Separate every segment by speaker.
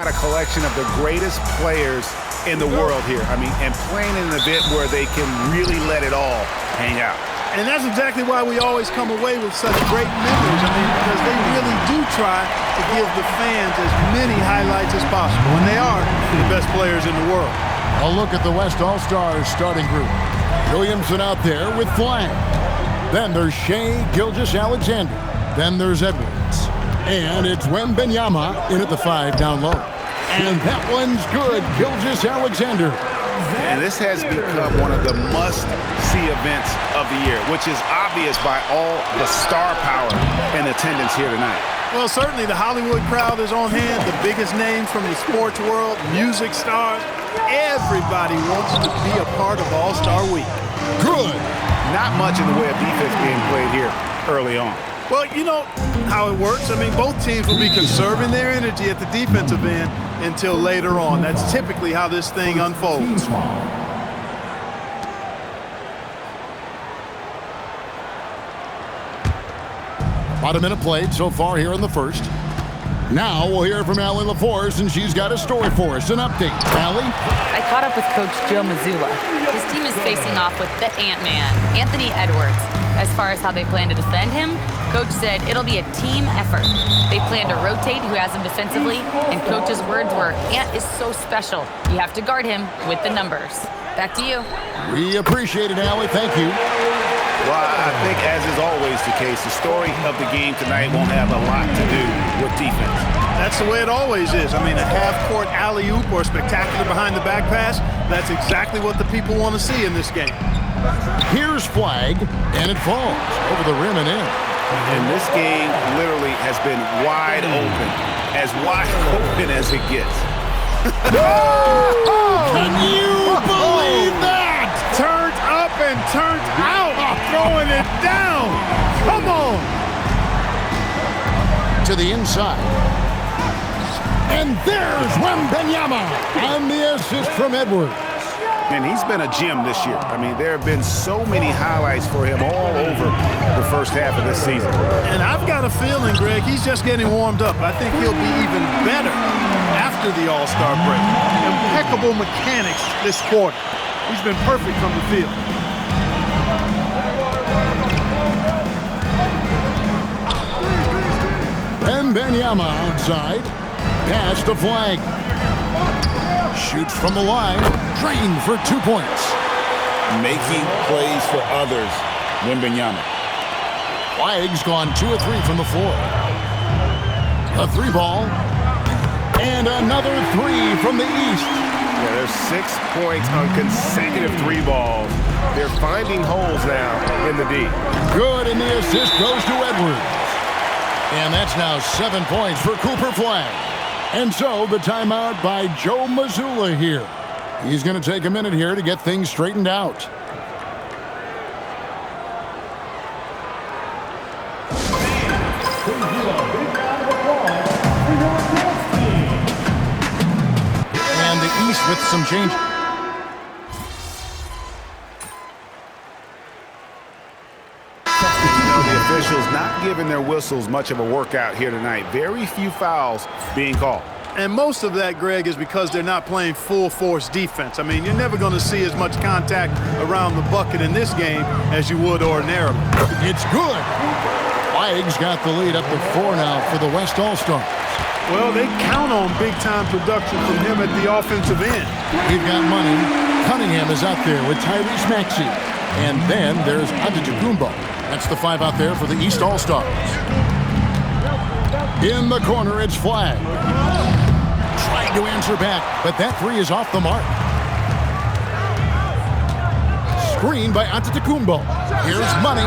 Speaker 1: A collection of the greatest players in the world here. I mean, and playing in an event where they can really let it all hang out.
Speaker 2: And that's exactly why we always come away with such great memories. I mean, because they really do try to give the fans as many highlights as possible. And they are the best players in the world.
Speaker 3: A look at the West All-Stars starting group. Williamson out there with Flag. Then there's Shea Gilgeous-Alexander. Then there's Edwards. And it's Wembanyama in at the 5 down low. And that one's good, Gilgeous-Alexander.
Speaker 1: And this has become one of the must-see events of the year, which is obvious by all the star power and attendance here tonight.
Speaker 2: Well, certainly the Hollywood crowd is on hand, the biggest names from the sports world, music stars. Everybody wants to be a part of All-Star Week.
Speaker 3: Good.
Speaker 1: Not much in the way of defense being played here early on.
Speaker 2: Well, you know how it works. I mean, both teams will be conserving their energy at the defensive end until later on. That's typically how this thing unfolds.
Speaker 3: About a minute played so far here in the first. Now we'll hear from Allie LaForce, and she's got a story for us. An update. Allie?
Speaker 4: I caught up with Coach Joe Mazzulla. His team is facing off with the Ant-Man, Anthony Edwards. As far as how they plan to defend him, Coach said it'll be a team effort. They plan to rotate who has him defensively, and Coach's words were, Ant is so special. You have to guard him with the numbers. Back to you.
Speaker 3: We appreciate it, Allie. Thank you.
Speaker 1: Well, I think, as is always the case, the story of the game tonight won't have a lot to do with defense.
Speaker 2: That's the way it always is. I mean, a half-court alley-oop or a spectacular behind-the-back pass, that's exactly what the people want to see in this game.
Speaker 3: Here's Flag, and it falls over the rim and in.
Speaker 1: And this game literally has been wide open as it gets.
Speaker 3: Can you believe that?
Speaker 2: Turns up and turns out, throwing it down. Come on.
Speaker 3: To the inside. And there's Wembanyama on the assist from Edwards.
Speaker 1: And he's been a gem this year. I mean, there have been so many highlights for him all over the first half of this season.
Speaker 2: And I've got a feeling, Greg, he's just getting warmed up. I think he'll be even better after the All-Star break. Impeccable mechanics this quarter. He's been perfect from the field.
Speaker 3: Wembanyama outside. Pass to Flag. Shoots from the line. Drained for 2 points.
Speaker 1: Making plays for others, Wembanyama.
Speaker 3: Flag's gone 2 of 3 from the floor. A 3-ball. And another 3 from the East.
Speaker 1: Yeah, there's 6 points on consecutive 3 balls. They're finding holes now in the D.
Speaker 3: Good, and the assist goes to Edwards. And that's now 7 points for Cooper Flag. And so the timeout by Joe Mazzulla here. He's going to take a minute here to get things straightened out. And the East with some change.
Speaker 1: The officials not giving their whistles much of a workout here tonight. Very few fouls being called.
Speaker 2: And most of that, Greg, is because they're not playing full-force defense. I mean, you're never going to see as much contact around the bucket in this game as you would ordinarily.
Speaker 3: It's good. Flag's got the lead up to 4 now for the West All-Stars.
Speaker 2: Well, they count on big-time production from him at the offensive end.
Speaker 3: We've got money. Cunningham is out there with Tyrese Maxey. And then there's Antetokounmpo. That's the 5 out there for the East All-Stars. In the corner, it's Flag. Trying to answer back, but that 3 is off the mark. Screen by Antetokounmpo. Here's Money.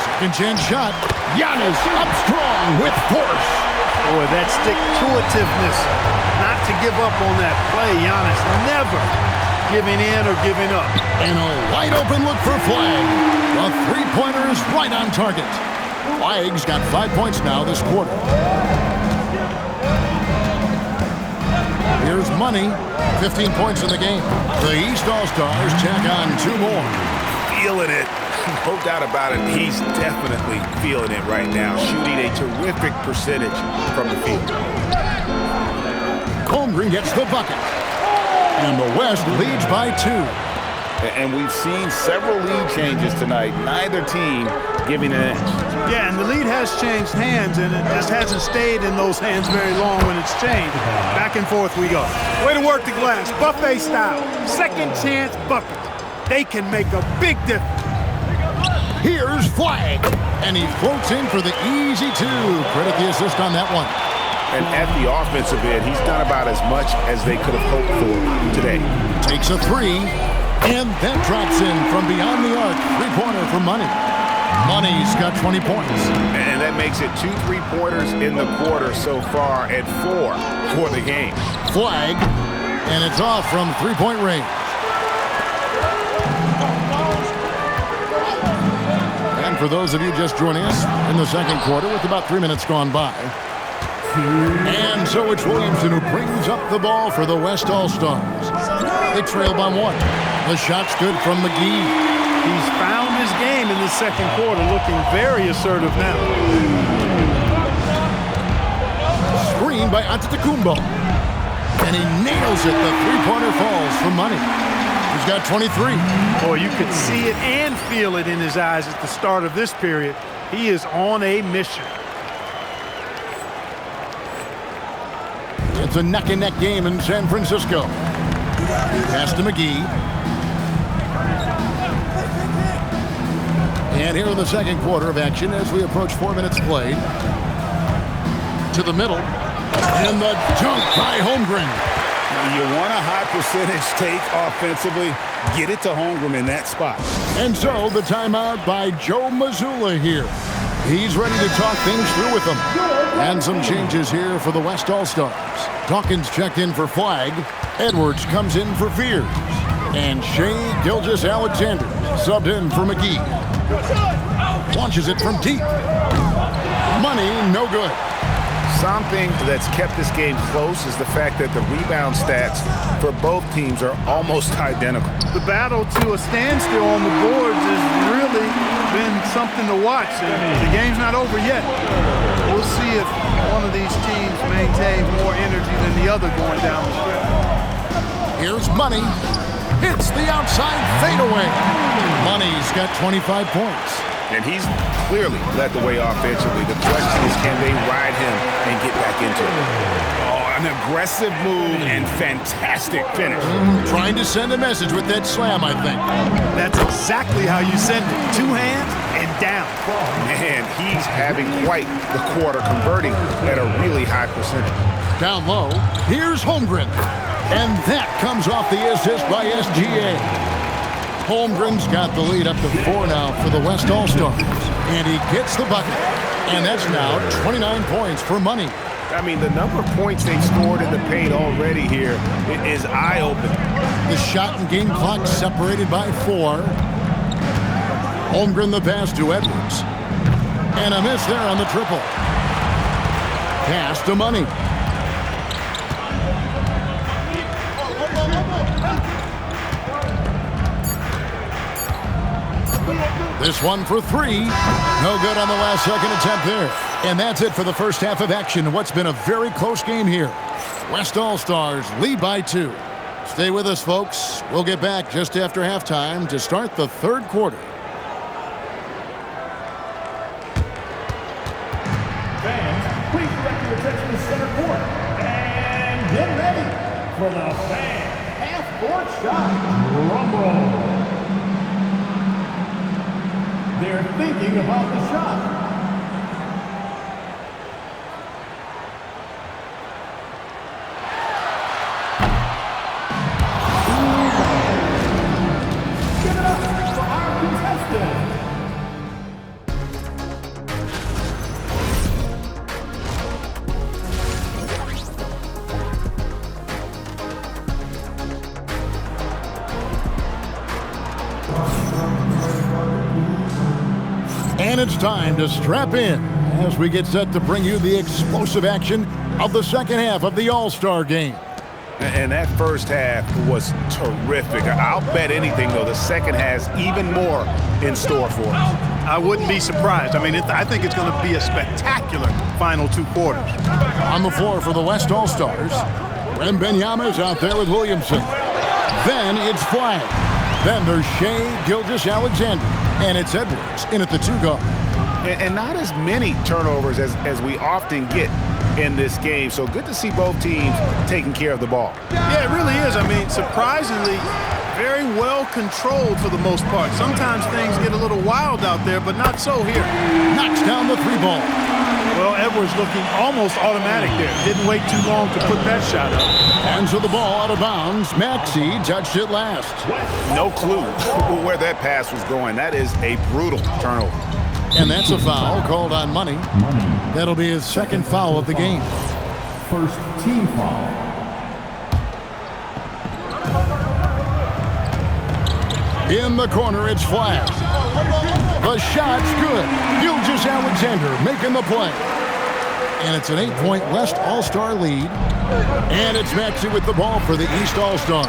Speaker 3: Second chance shot. Giannis up strong with force.
Speaker 2: Boy, that stick-to-itiveness. Not to give up on that play, Giannis. Never giving in or giving up.
Speaker 3: And a wide-open look for Flag. The three-pointer is right on target. Flag's got 5 points now this quarter. Here's Money. 15 points in the game. The East All-Stars tack on 2 more.
Speaker 1: Feeling it. No doubt about it, he's definitely feeling it right now, shooting a terrific percentage from the field.
Speaker 3: Holmgren gets the bucket. And the West leads by 2.
Speaker 1: And we've seen several lead changes tonight, neither team giving an inch.
Speaker 2: Yeah, and the lead has changed hands, and it just hasn't stayed in those hands very long when it's changed. Back and forth we go. Way to work the glass, buffet style. Second chance bucket. They can make a big difference.
Speaker 3: Here's Flagg, and he floats in for the easy 2. Credit the assist on that one.
Speaker 1: And at the offensive end, he's done about as much as they could have hoped for today.
Speaker 3: Takes a 3, and that drops in from beyond the arc. 3-pointer for Money. Money's got 20 points.
Speaker 1: And that makes it 2 3-pointers in the quarter so far and 4 for the game.
Speaker 3: Flagg, and it's off from 3-point range. And for those of you just joining us in the second quarter with about 3 minutes gone by. And so it's Williamson who brings up the ball for the West All-Stars. They trail by 1. The shot's good from McGee.
Speaker 2: He's found his game in the second quarter, looking very assertive now.
Speaker 3: Screen by Antetokounmpo. And he nails it. The 3-pointer falls for Money. He's got 23.
Speaker 2: Boy, you could see it and feel it in his eyes at the start of this period. He is on a mission.
Speaker 3: It's a neck-and-neck game in San Francisco. Pass to McGee. And here in the second quarter of action as we approach 4 minutes played. To the middle. And the dunk by Holmgren.
Speaker 1: You want a high percentage take offensively, get it to Holmgren in that spot.
Speaker 3: And so the timeout by Joe Mazzulla here. He's ready to talk things through with them. And some changes here for the West All-Stars. Dawkins checked in for Flagg. Edwards comes in for Fears. And Shai Gilgeous-Alexander subbed in for McGee. Launches it from deep. Money, no good.
Speaker 1: Something that's kept this game close is the fact that the rebound stats for both teams are almost identical.
Speaker 2: The battle to a standstill on the boards has really been something to watch. And the game's not over yet. We'll see if one of these teams maintains more energy than the other going down the stretch.
Speaker 3: Here's Money. Hits the outside fadeaway. Money's got 25 points.
Speaker 1: And he's clearly led the way offensively. The question is, can they ride him and get back into it? Oh, an aggressive move and fantastic finish.
Speaker 3: Trying to send a message with that slam, I think.
Speaker 2: That's exactly how you send it. 2 hands and down.
Speaker 1: Man, he's having quite the quarter, converting at a really high percentage.
Speaker 3: Down low, here's Holmgren. And that comes off the assist by SGA. Holmgren's got the lead up to 4 now for the West All-Stars. And he gets the bucket. And that's now 29 points for Money.
Speaker 1: I mean, the number of points they've scored in the paint already here is eye-opening.
Speaker 3: The shot and game clock separated by 4. Holmgren the pass to Edwards. And a miss there on the triple. Pass to Money. This one for 3. No good on the last second attempt there. And that's it for the first half of action. What's been a very close game here. West All-Stars lead by 2. Stay with us, folks. We'll get back just after halftime to start the third quarter.
Speaker 5: Fans, please direct your attention to center court. And get ready for the fan half-court shot rumble. They're thinking about the shot. Give it up for our contestant.
Speaker 3: And it's time to strap in as we get set to bring you the explosive action of the second half of the All-Star game.
Speaker 1: And that first half was terrific. I'll bet anything, though, the second has even more in store for us.
Speaker 2: I wouldn't be surprised. I mean, I think it's going to be a spectacular final 2 quarters.
Speaker 3: On the floor for the West All-Stars, Wembanyama is out there with Williamson. Then it's Flag. Then there's Shai Gilgeous-Alexander. And it's Edwards in at the 2 guard.
Speaker 1: And not as many turnovers as we often get in this game. So good to see both teams taking care of the ball.
Speaker 2: Yeah, it really is. I mean, surprisingly, very well controlled for the most part. Sometimes things get a little wild out there, but not so here.
Speaker 3: Knocks down the 3 ball.
Speaker 2: Well, Edwards looking almost automatic there. Didn't wait too long to put that shot up.
Speaker 3: Hands of the ball out of bounds. Maxey touched it last.
Speaker 1: No clue where that pass was going. That is a brutal turnover.
Speaker 3: And that's a foul called on Money. That'll be his 2nd foul of the game.
Speaker 5: First team foul.
Speaker 3: In the corner, it's Flash. The shot's good. Gilgeous-Alexander making the play. And it's an 8-point West All-Star lead. And it's Maxey with the ball for the East All-Stars.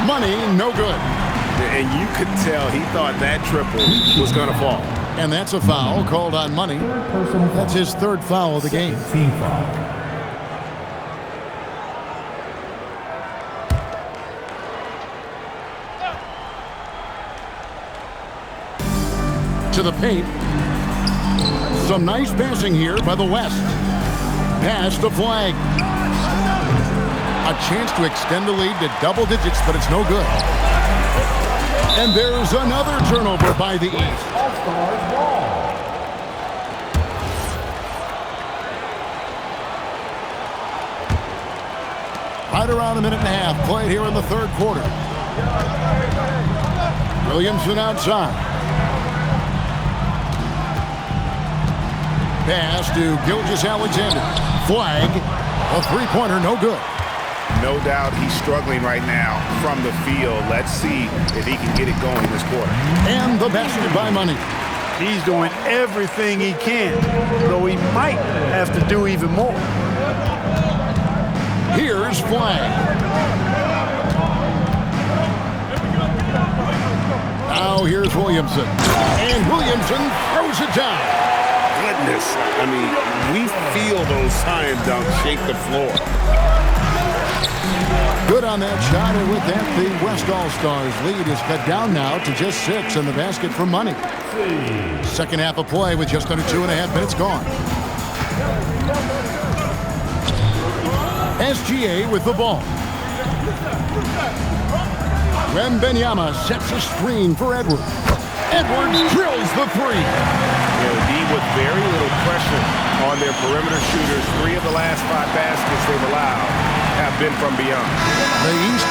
Speaker 3: Money, no good.
Speaker 1: And you could tell he thought that triple was going to fall.
Speaker 3: And that's a foul called on Money. That's his 3rd foul of the game.
Speaker 5: Team foul.
Speaker 3: To the paint. Some nice passing here by the West. Pass to Flag. A chance to extend the lead to double digits, but it's no good. And there's another turnover by the East.
Speaker 5: All-Stars ball.
Speaker 3: Right around a minute and a half played here in the 3rd quarter. Williamson outside. Pass to Gilgeous-Alexander. Flag. A 3-pointer, no good.
Speaker 1: No doubt he's struggling right now from the field. Let's see if he can get it going this quarter.
Speaker 3: And the basket by Money.
Speaker 2: He's doing everything he can, though he might have to do even more.
Speaker 3: Here's Flag. Now here's Williamson. And Williamson throws it down.
Speaker 1: Goodness. I mean, we feel those scion dunks shake the floor.
Speaker 3: Good on that shot, and with that, the West All-Stars lead is cut down now to just 6 in the basket for Money. 2nd half of play with just under 2.5 minutes gone. SGA with the ball. Wembanyama sets a screen for Edwards. Edwards drills the 3.
Speaker 1: D with very little pressure on their perimeter shooters. 3 of the last 5 baskets they've allowed have been from beyond.
Speaker 3: The East.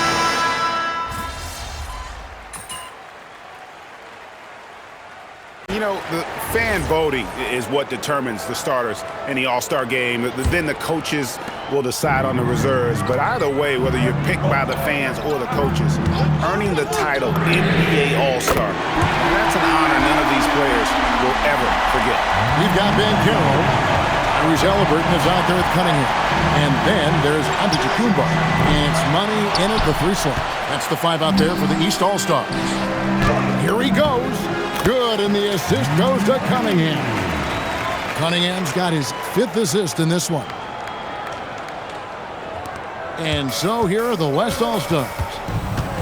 Speaker 1: You know, the fan voting is what determines the starters in the All-Star game. Then the coaches will decide on the reserves. But either way, whether you're picked by the fans or the coaches, earning the title NBA All-Star, that's an honor none of these players will ever forget.
Speaker 3: We've got Ben Carroll. Tyrese Halliburton is out there with Cunningham. And then there's Antetokounmpo. And it's Money in at the 3 slot. That's the 5 out there for the East All-Stars. Here he goes. Good, and the assist goes to Cunningham. Cunningham's got his 5th assist in this one. And so here are the West All-Stars.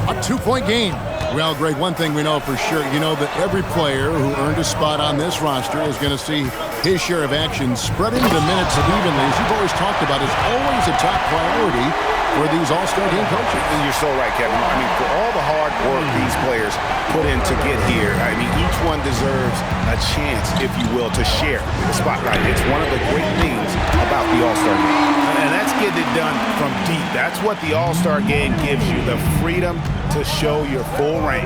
Speaker 3: A 2-point game. Well, Greg, one thing we know for sure, you know that every player who earned a spot on this roster is going to see his share of action. Spreading the minutes evenly, as you've always talked about, is always a top priority for these All-Star game coaches.
Speaker 1: And you're so right, Kevin. I mean, for all the hard work these players put in to get here, I mean, each one deserves a chance, if you will, to share the spotlight. It's one of the great things about the All-Star game. And that's getting it done from deep. That's what the All-Star game gives you, the freedom to show your full range.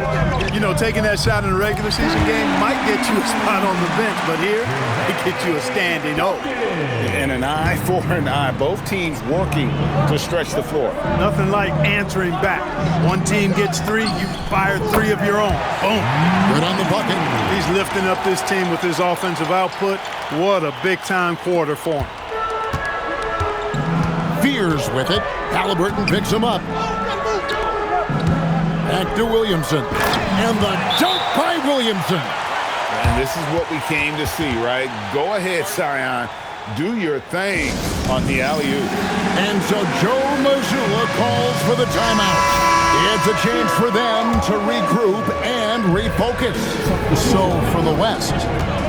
Speaker 2: You know, taking that shot in a regular season game might get you a spot on the bench, but here, it gets you a standing O.
Speaker 1: And an eye for an eye. Both teams working to stretch the floor.
Speaker 2: Nothing like answering back. One team gets 3, you fire 3 of your own. Boom.
Speaker 3: Good on the bucket.
Speaker 2: He's lifting up this team with his offensive output. What a big-time quarter for him.
Speaker 3: Fears with it. Halliburton picks him up. Back to Williamson. And the dunk by Williamson.
Speaker 1: And this is what we came to see, right? Go ahead, Zion. Do your thing on the alley-oop.
Speaker 3: And so Joe Mazzulla calls for the timeout. It's a chance for them to regroup and refocus. So for the West,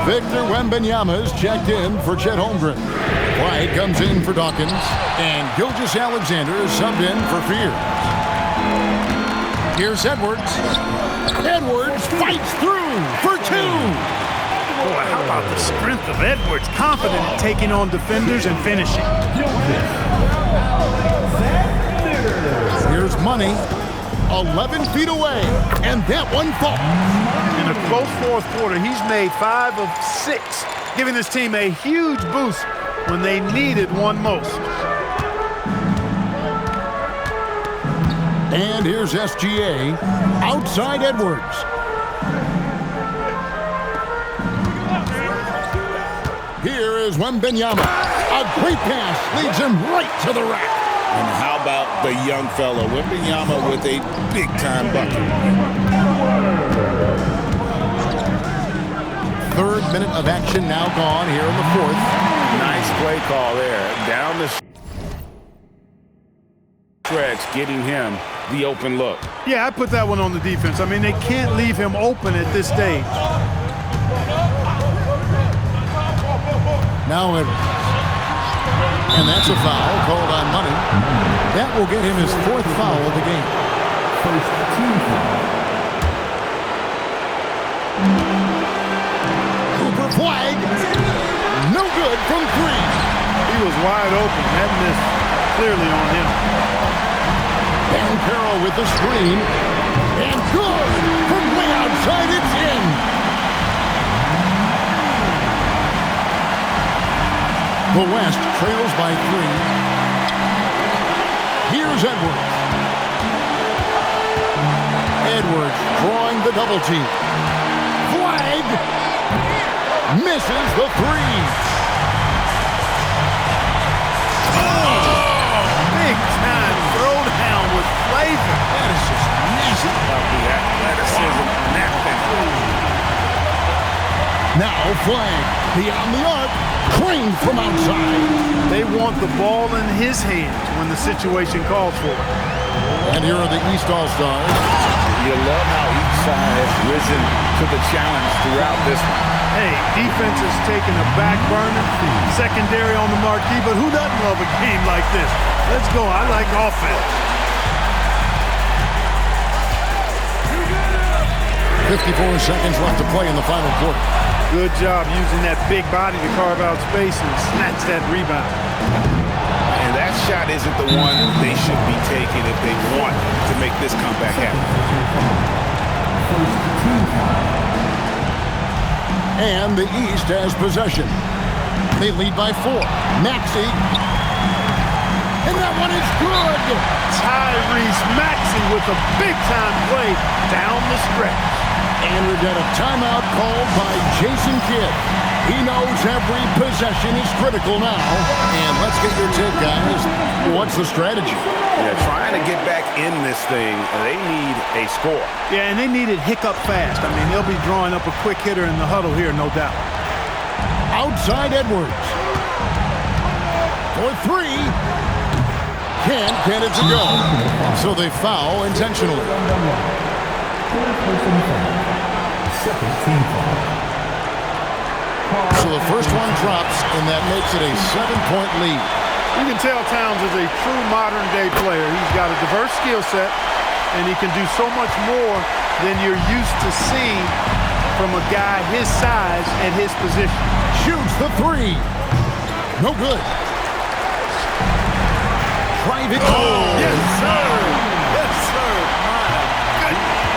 Speaker 3: Victor Wembanyama is checked in for Chet Holmgren. White comes in for Dawkins. And Gilgeous-Alexander is subbed in for Fears. Here's Edwards. Edwards fights through for two.
Speaker 2: Boy, how about the strength of Edwards? Confident in taking on defenders and finishing.
Speaker 3: Here's Money. 11 feet away, and that one falls.
Speaker 2: In a close fourth quarter, he's made 5 of 6, giving his team a huge boost when they needed one most.
Speaker 3: And here's SGA outside Edwards. Here is Wembanyama. A great pass leads him right to the rack.
Speaker 1: And how about the young fella, Wembanyama, with a big-time bucket.
Speaker 3: Third minute of action now gone here in the fourth.
Speaker 1: Nice play call there. Down the stretch, getting him the open look.
Speaker 2: Yeah, I put that one on the defense. I mean, they can't leave him open at this stage.
Speaker 3: Now Edwards. And that's a foul called on Money. That will get him his 4th foul of the game.
Speaker 5: First team foul.
Speaker 3: Cooper flag. No good from 3.
Speaker 2: He was wide open. That missed clearly on him.
Speaker 3: And Carroll with the screen. And good from way outside. It's in. The West trails by 3. Here's Edwards. Edwards drawing the double team. Flag. Misses the 3.
Speaker 2: Oh, big time throwdown with flavor.
Speaker 3: That is just nasty.
Speaker 1: About the athleticism on that thing.
Speaker 3: Now flag. Beyond the arc. Cranes from outside.
Speaker 2: They want the ball in his hands when the situation calls for it.
Speaker 3: And here are the East All-Stars.
Speaker 1: You love how each side has risen to the challenge throughout this one.
Speaker 2: Hey, defense is taking a back burner, secondary on the marquee, but who doesn't love a game like this? Let's go. I like offense.
Speaker 3: 54 seconds left to play in the final quarter.
Speaker 2: Good job using that big body to carve out space and snatch that rebound.
Speaker 1: And that shot isn't the one they should be taking if they want to make this comeback happen.
Speaker 3: And the East has possession. They lead by 4. Maxey. And that one is good.
Speaker 2: Tyrese Maxey with a big-time play down the stretch.
Speaker 3: And we've got a timeout called by Jason Kidd. He knows every possession is critical now. And let's get your take, guys. What's the strategy?
Speaker 1: Yeah, trying to get back in this thing, they need a score.
Speaker 2: Yeah, and they need it hiccup fast. I mean, they'll be drawing up a quick hitter in the huddle here, no doubt.
Speaker 3: Outside Edwards. For 3. Can't get it to go. So they foul intentionally.
Speaker 5: Second team foul.
Speaker 3: So the first one drops, and that makes it a 7-point lead.
Speaker 2: You can tell Towns is a true modern-day player. He's got a diverse skill set, and he can do so much more than you're used to seeing from a guy his size and his position.
Speaker 3: Shoots the 3. No good. Private. Oh,
Speaker 2: Yes, sir. Yes, sir. My goodness.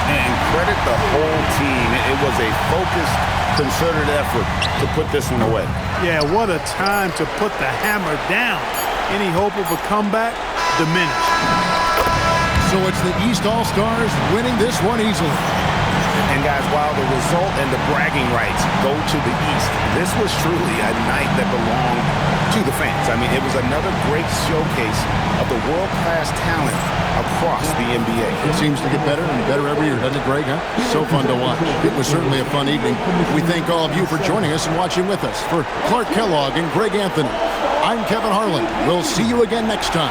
Speaker 1: And credit the whole team. It was a focused, concerted effort to put this one away.
Speaker 2: Yeah, what a time to put the hammer down. Any hope of a comeback diminished.
Speaker 3: so it's the East All-Stars winning this one easily.
Speaker 1: And guys, while the result and the bragging rights go to the East, this was truly a night that belonged to the fans. I mean, it was another great showcase of the world-class talent across the NBA.
Speaker 3: It seems to get better and better every year, doesn't it, Greg? Huh? So fun to watch. It was certainly a fun evening. We thank all of you for joining us and watching with us. For Clark Kellogg and Greg Anthony, I'm Kevin Harlan. We'll see you again next time